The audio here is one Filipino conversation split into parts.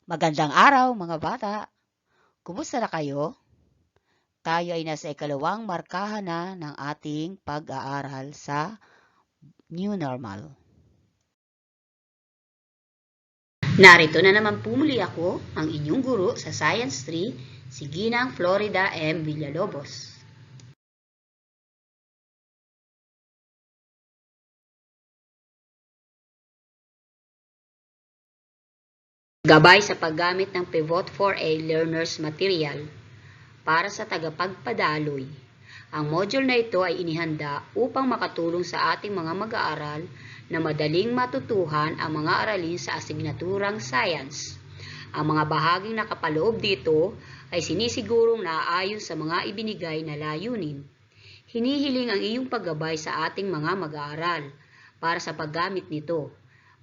Magandang araw mga bata! Kumusta na kayo? Tayo ay nasa ikalawang markahan na ng ating pag-aaral sa New Normal. Narito na naman pumuli ako, ang inyong guro sa Science 3, si Ginang Florida M. Villalobos. Gabay sa paggamit ng Pivot 4A Learner's Material para sa tagapagpadaloy. Ang module na ito ay inihanda upang makatulong sa ating mga mag-aaral na madaling matutuhan ang mga aralin sa asignaturang science. Ang mga bahaging nakapaloob dito ay sinisigurong naaayon sa mga ibinigay na layunin. Hinihiling ang iyong paggabay sa ating mga mag-aaral para sa paggamit nito.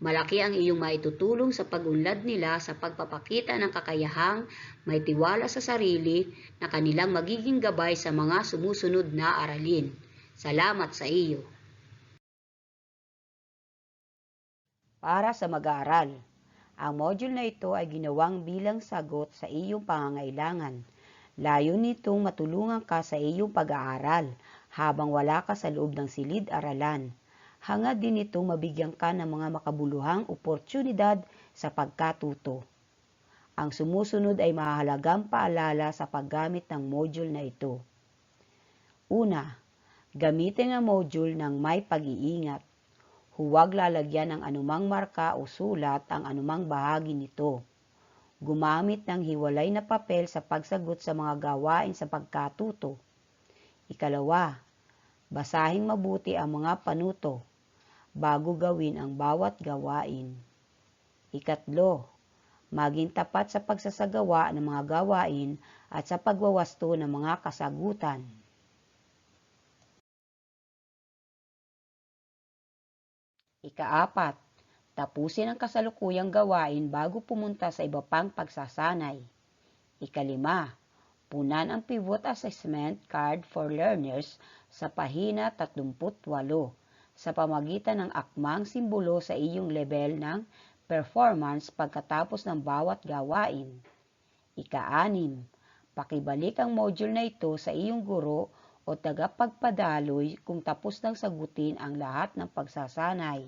Malaki ang iyong maitutulong sa pag-unlad nila sa pagpapakita ng kakayahang may tiwala sa sarili na kanilang magiging gabay sa mga sumusunod na aralin. Salamat sa iyo. Para sa mag-aaral, ang module na ito ay ginawang bilang sagot sa iyong pangangailangan. Layo nitong matulungan ka sa iyong pag-aaral habang wala ka sa loob ng silid-aralan. Hangad din itong mabigyan ka ng mga makabuluhang oportunidad sa pagkatuto. Ang sumusunod ay mahalagang paalala sa paggamit ng module na ito. Una, gamitin ang module ng may pag-iingat. Huwag lalagyan ng anumang marka o sulat ang anumang bahagi nito. Gumamit ng hiwalay na papel sa pagsagot sa mga gawain sa pagkatuto. Ikalawa, basahin mabuti ang mga panuto bago gawin ang bawat gawain. Ikatlo, maging tapat sa pagsasagawa ng mga gawain at sa pagwawasto ng mga kasagutan. Ikaapat, tapusin ang kasalukuyang gawain bago pumunta sa iba pang pagsasanay. Ikalima, punan ang pivot assessment card for learners sa pahina 38 sa pamagitan ng akmang simbolo sa iyong level ng performance pagkatapos ng bawat gawain. Ika-6, pakibalik ang module na ito sa iyong guro o tagapagpadaloy kung tapos nang sagutin ang lahat ng pagsasanay.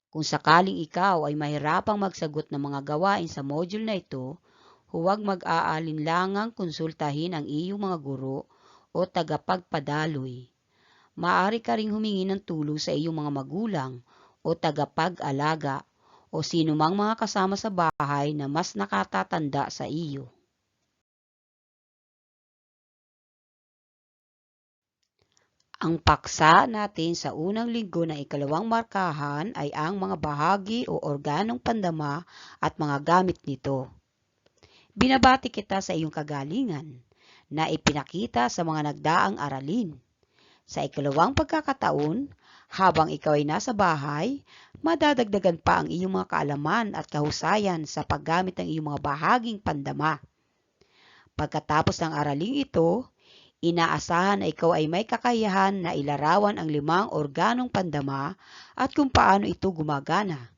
Kung sakaling ikaw ay mahirapang magsagot ng mga gawain sa module na ito, huwag mag-aalinlangang konsultahin ang iyong mga guro o tagapagpadaloy. Maaari ka ring humingi ng tulong sa iyong mga magulang o tagapag-alaga o sino mang mga kasama sa bahay na mas nakatatanda sa iyo. Ang paksa natin sa unang linggo ng ikalawang markahan ay ang mga bahagi o organong pandama at mga gamit nito. Binabati kita sa iyong kagalingan na ipinakita sa mga nagdaang aralin. Sa ikalawang pagkakataon, habang ikaw ay nasa bahay, madadagdagan pa ang iyong mga kaalaman at kahusayan sa paggamit ng iyong mga bahaging pandama. Pagkatapos ng araling ito, inaasahan na ikaw ay may kakayahan na ilarawan ang 5 organong pandama at kung paano ito gumagana.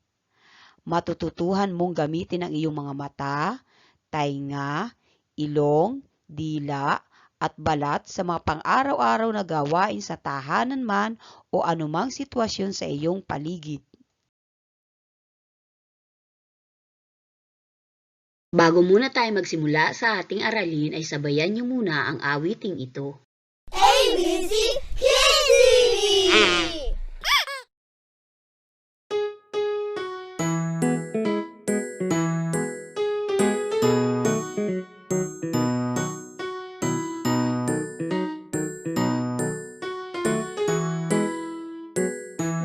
Matututuhan mong gamitin ang iyong mga mata, tainga, ilong, dila, at balat sa mga pang-araw-araw na gawain sa tahanan man o anumang sitwasyon sa iyong paligid. Bago muna tayo magsimula sa ating aralin ay sabayan niyo muna ang awiting ito. ABC Kids TV!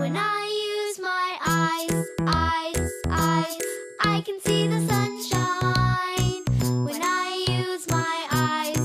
When I use my eyes, I can see the sunshine. When I use my eyes,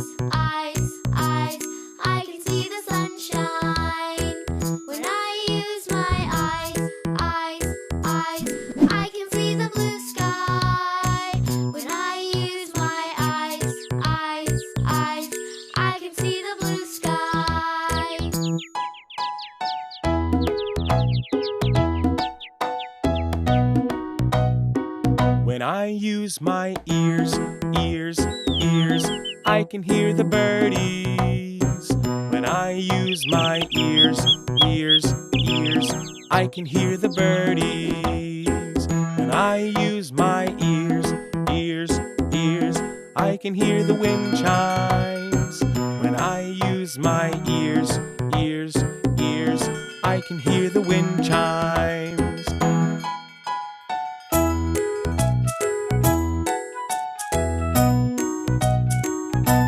I use my ears, ears, ears, I can hear the birdies. When I use my ears, ears, ears, I can hear the birdies. When I use my ears, ears, ears, I can hear the wind chimes. When I use my ears, ears, ears, I can hear the wind chimes.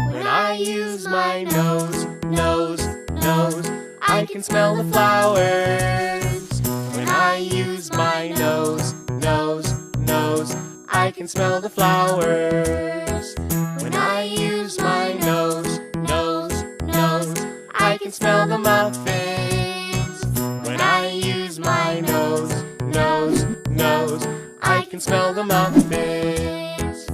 When I use my nose, nose, nose, I can smell the flowers. When I use my nose, nose, nose, I can smell the flowers. When I use my nose, nose, nose, I can smell the muffins. When I use my nose, nose, nose, I can smell the muffins.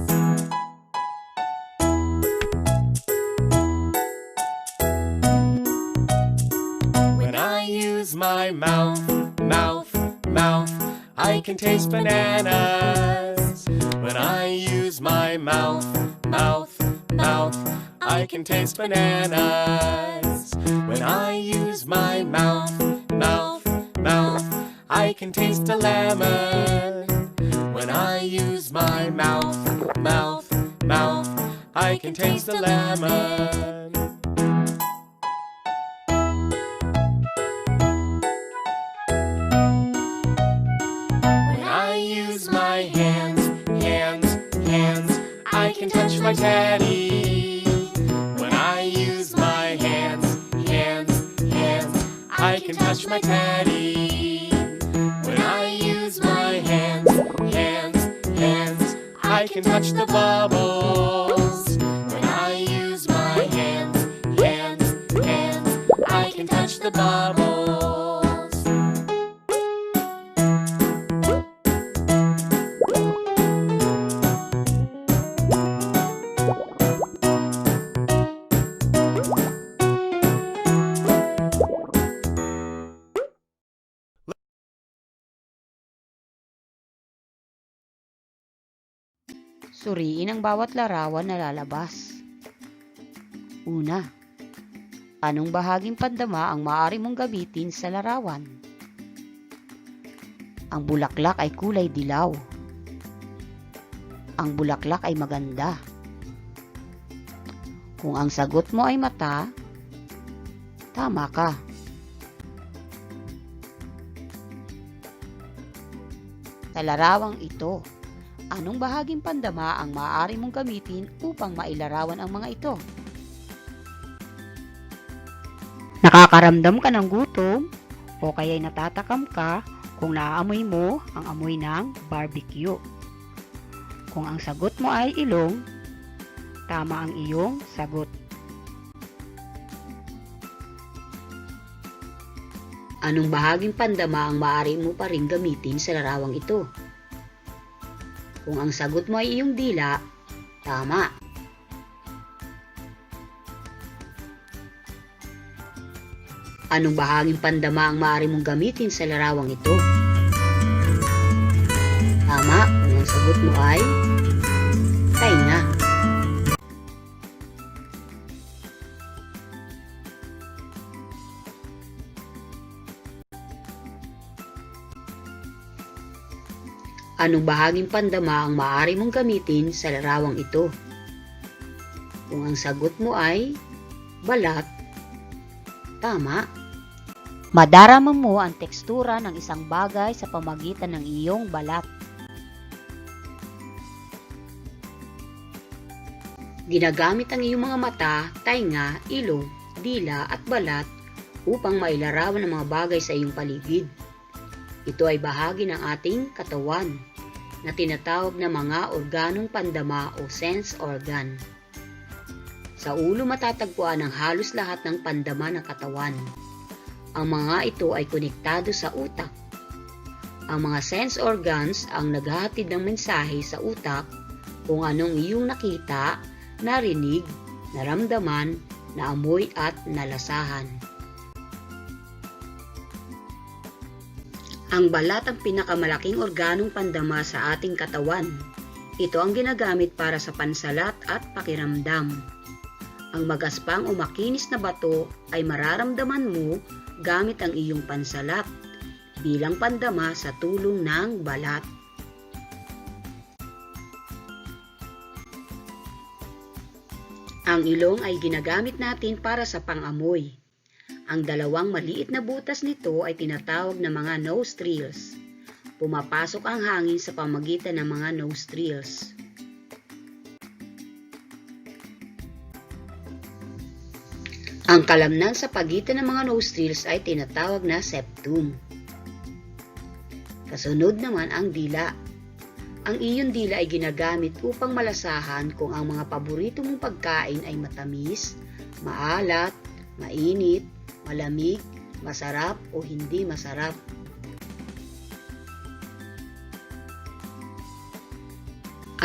When I use my mouth, mouth, mouth, I can taste bananas. When I use my mouth, mouth, mouth, I can taste bananas. When I use my mouth, mouth, mouth, I can taste a lemon. When I use my mouth, mouth, mouth, I can taste a lemon. When I use my hands, hands, hands, I can touch my teddy. When I use my hands, hands, hands, I can touch my teddy. When I use my hands, hands, hands, I can touch the bubbles. When I use my hands, hands, hands, I can touch the bubbles. Suriin ang bawat larawan na lalabas. Una, anong bahaging pandama ang maaari mong gamitin sa larawan? Ang bulaklak ay kulay dilaw. Ang bulaklak ay maganda. Kung ang sagot mo ay mata, tama ka. Sa larawang ito, anong bahaging pandama ang maaari mong gamitin upang mailarawan ang mga ito? Nakakaramdam ka ng gutom o kaya'y natatakam ka kung naaamoy mo ang amoy ng barbecue. Kung ang sagot mo ay ilong, tama ang iyong sagot. Anong bahaging pandama ang maaari mo pa rin gamitin sa larawang ito? Kung ang sagot mo ay iyong dila, tama. Anong bahaging pandama ang maaari mong gamitin sa larawang ito? Tama, kung ang sagot mo ay tainga. Anong bahaging pandama ang maaari mong gamitin sa larawang ito? Kung ang sagot mo ay balat, tama. Madarama mo ang tekstura ng isang bagay sa pamagitan ng iyong balat. Ginagamit ang iyong mga mata, tainga, ilong, dila at balat upang mailarawan ang mga bagay sa iyong paligid. Ito ay bahagi ng ating katawan na tinatawag na mga organong pandama o sense organ. Sa ulo matatagpuan ang halos lahat ng pandama ng katawan. Ang mga ito ay konektado sa utak. Ang mga sense organs ang naghahatid ng mensahe sa utak kung anong iyong nakita, narinig, naramdaman, naamoy at nalasahan. Ang balat ang pinakamalaking organong pandama sa ating katawan. Ito ang ginagamit para sa pansalat at pakiramdam. Ang magaspang o makinis na bato ay mararamdaman mo gamit ang iyong pansalat bilang pandama sa tulong ng balat. Ang ilong ay ginagamit natin para sa pangamoy. Ang dalawang maliit na butas nito ay tinatawag na mga nostrils. Pumapasok ang hangin sa pamagitan ng mga nostrils. Ang kalamnan sa pagitan ng mga nostrils ay tinatawag na septum. Kasunod naman ang dila. Ang iyong dila ay ginagamit upang malasahan kung ang mga paborito mong pagkain ay matamis, maalat, mainit, malamig, masarap o hindi masarap.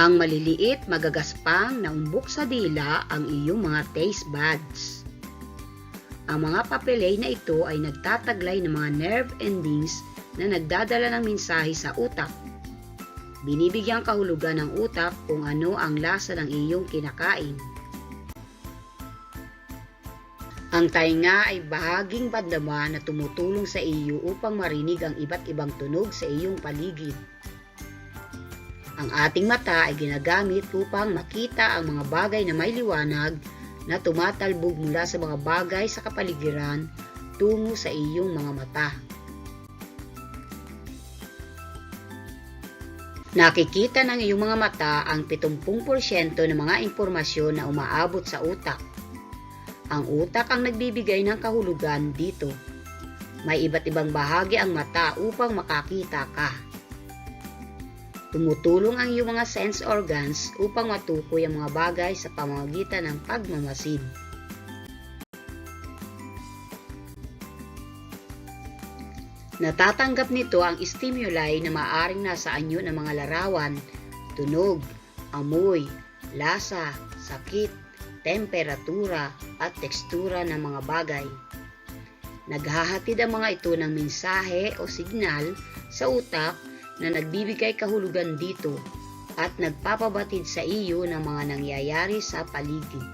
Ang maliliit, magagaspang na umbok sa dila ang iyong mga taste buds. Ang mga papelay na ito ay nagtataglay ng mga nerve endings na nagdadala ng mensahe sa utak. Binibigyang kahulugan ng utak kung ano ang lasa ng iyong kinakain. Ang tainga ay bahaging bandama na tumutulong sa iyo upang marinig ang iba't ibang tunog sa iyong paligid. Ang ating mata ay ginagamit upang makita ang mga bagay na may liwanag na tumatalbog mula sa mga bagay sa kapaligiran tungo sa iyong mga mata. Nakikita ng iyong mga mata ang 70% ng mga impormasyon na umaabot sa utak. Ang utak ang nagbibigay ng kahulugan dito. May iba't ibang bahagi ang mata upang makakita ka. Tumutulong ang iyong mga sense organs upang matukoy ang mga bagay sa pamamagitan ng pagmamasid. Natatanggap nito ang stimuli na maaaring nasa anyo ng mga larawan, tunog, amoy, lasa, sakit, temperatura at tekstura ng mga bagay. Naghahatid ang mga ito ng mensahe o signal sa utak na nagbibigay kahulugan dito at nagpapabatid sa iyo ng mga nangyayari sa paligid.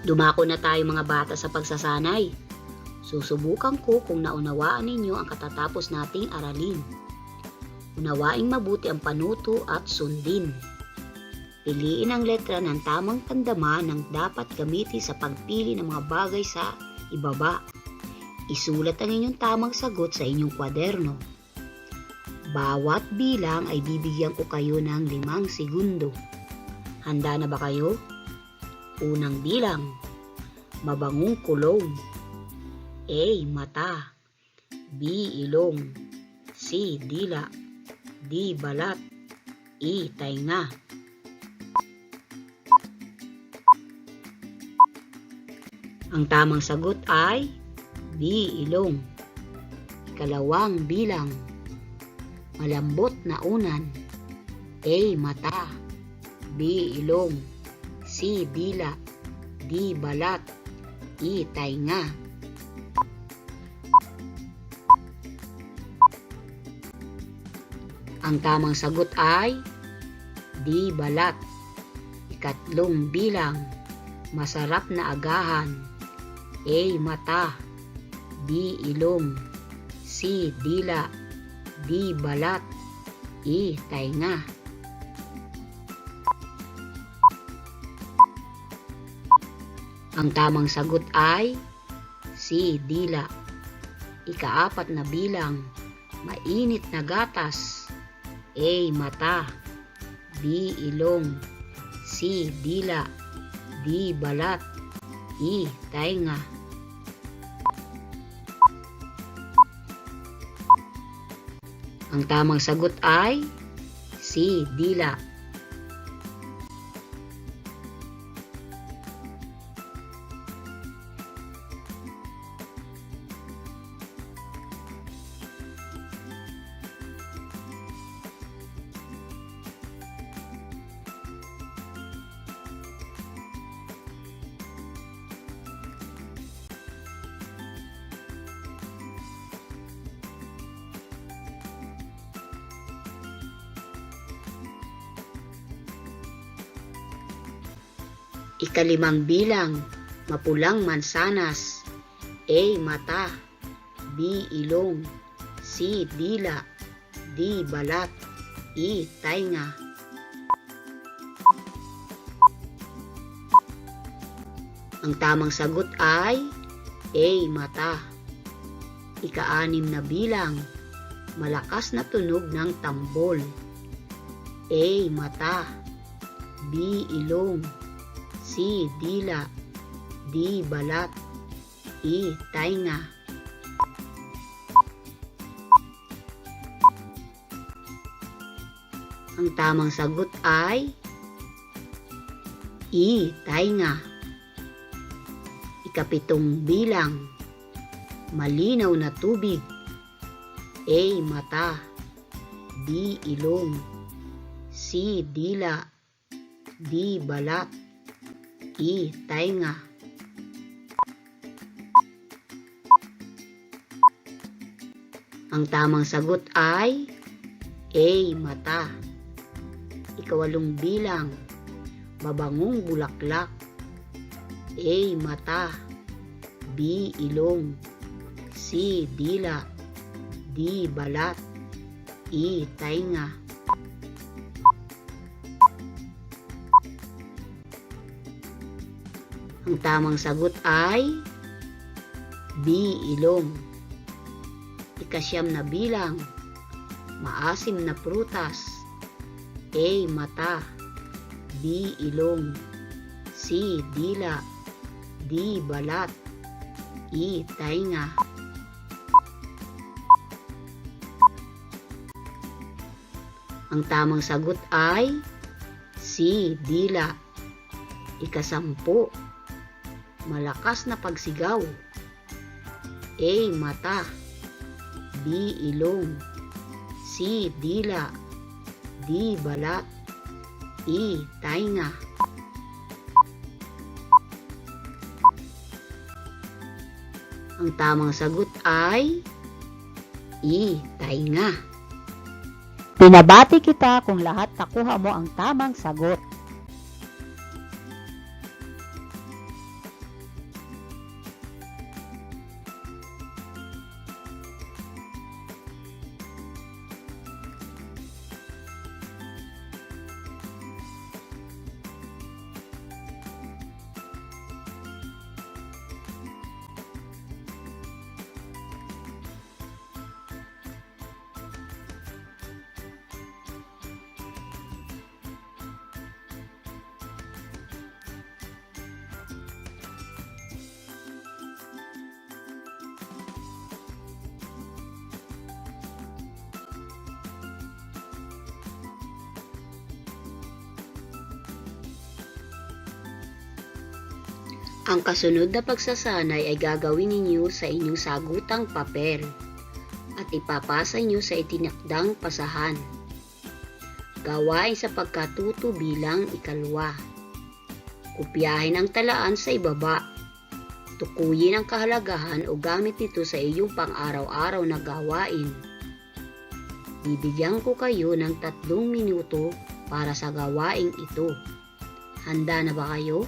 Dumako na tayo mga bata sa pagsasanay. Susubukan ko kung naunawaan ninyo ang katatapos nating aralin. Unawaing mabuti ang panuto at sundin. Piliin ang letra ng tamang tandama ng dapat gamitin sa pagpili ng mga bagay sa ibaba. Isulat ang inyong tamang sagot sa inyong kwaderno. Bawat bilang ay bibigyan ko kayo ng 5 segundo. Handa na ba kayo? Unang bilang, mabangong kulong. A. Mata. B. Ilong. C. Dila. D. Balat. E. Tainga. Ang tamang sagot ay B. Ilong. Ikalawang bilang, malambot na unan. A. Mata. B. Ilong. C. Dila. D. Balat. E. Tainga. Ang tamang sagot ay D. Balat. Ikatlong bilang, masarap na agahan. A. Mata. B. Ilong. C. Dila. D. Balat. E. Tainga. Ang tamang sagot ay C. Dila. Ika-4 na bilang, mainit na gatas. A. Mata. B. Ilong. C. Dila. D. Balat. E. Tainga. Ang tamang sagot ay C. Dila. Ikalimang bilang, mapulang mansanas. A. Mata. B. Ilong. C. Dila. D. Balat. E. Tainga. Ang tamang sagot ay A. Mata. Ika-anim na bilang, malakas na tunog ng tambol. A. Mata. B. Ilong. C. Dila. D. Balat. E. Tainga. Ang tamang sagot ay E. Tainga. Ikapitong bilang, malinaw na tubig. A. Mata. B. Ilong. C. Dila. D. Balat. E. Tainga. Ang tamang sagot ay A. Mata. Ikawalong bilang, mabangong bulaklak. A. Mata. B. Ilong. C. Dila. D. Balat. E. Tainga. Ang tamang sagot ay B. Ilong. Ikasyam na bilang, maasim na prutas. A. Mata. B. Ilong. C. Dila. D. Balat. E. Tainga. Ang tamang sagot ay C. Dila. Ikasampu, malakas na pagsigaw. A. Mata. B. Ilong. C. Dila. D. Balat. E. Tainga. Ang tamang sagot ay E. Tainga. Binabati kita kung lahat nakuha mo ang tamang sagot. Ang kasunod na pagsasanay ay gagawin ninyo sa inyong sagutang papel at ipapasa nyo sa itinakdang pasahan. Gawain sa pagkatuto bilang ikalwa. Kopyahin ang talaan sa ibaba. Tukuyin ang kahalagahan o gamit nito sa iyong pang-araw-araw na gawain. Bibigyan ko kayo ng 3 minuto para sa gawaing ito. Handa na ba kayo?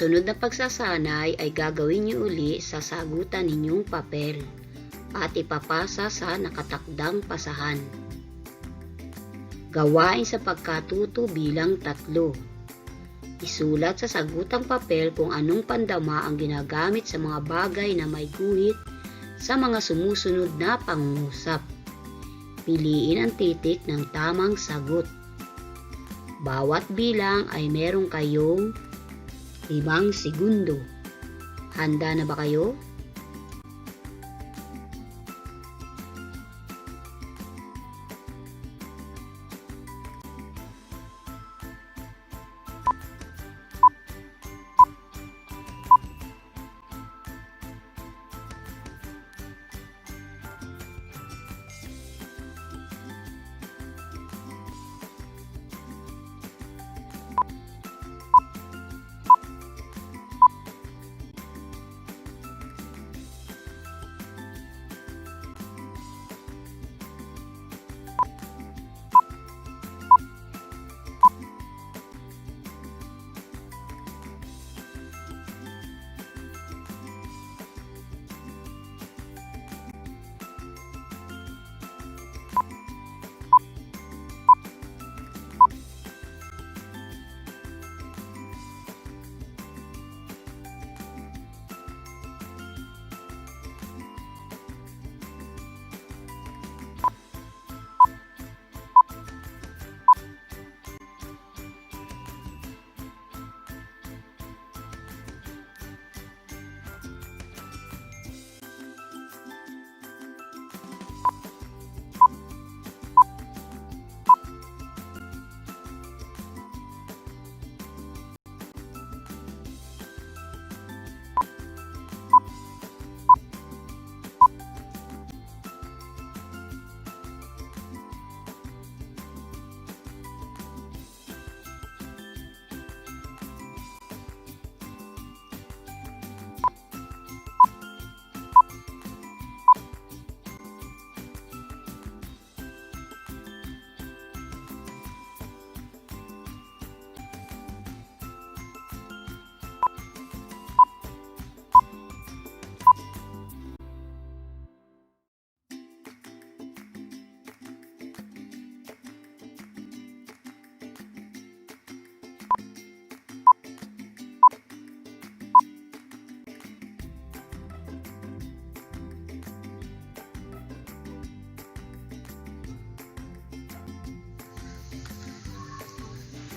susunod na pagsasanay ay gagawin niyo uli sa sagutan ninyong papel at ipapasa sa nakatakdang pasahan. Gawain sa pagkatuto bilang 3. Isulat sa sagutang papel kung anong pandama ang ginagamit sa mga bagay na may guhit sa mga sumusunod na pangungusap. Piliin ang titik ng tamang sagot. Bawat bilang ay meron kayong 5 segundo. Handa na ba kayo?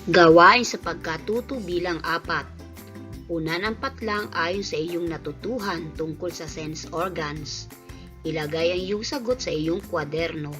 Gawain sa pagkatuto bilang 4. Una ng patlang ayon sa iyong natutuhan tungkol sa sense organs. Ilagay ang iyong sagot sa iyong kwaderno.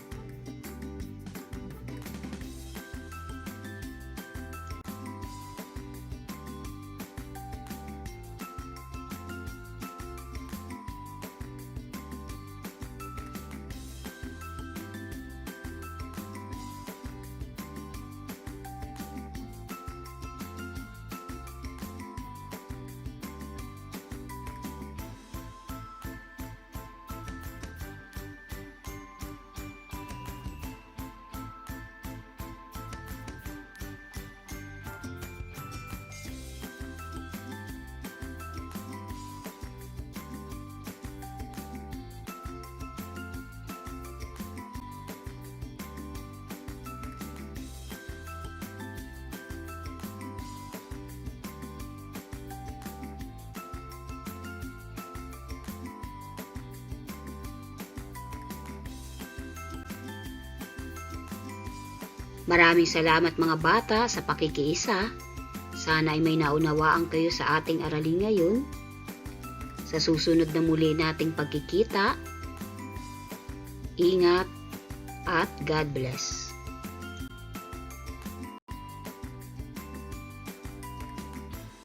Maraming salamat mga bata sa pakikiisa. Sana ay may naunawaan kayo sa ating aralin ngayon. Sa susunod na muli nating pagkikita, ingat at God bless.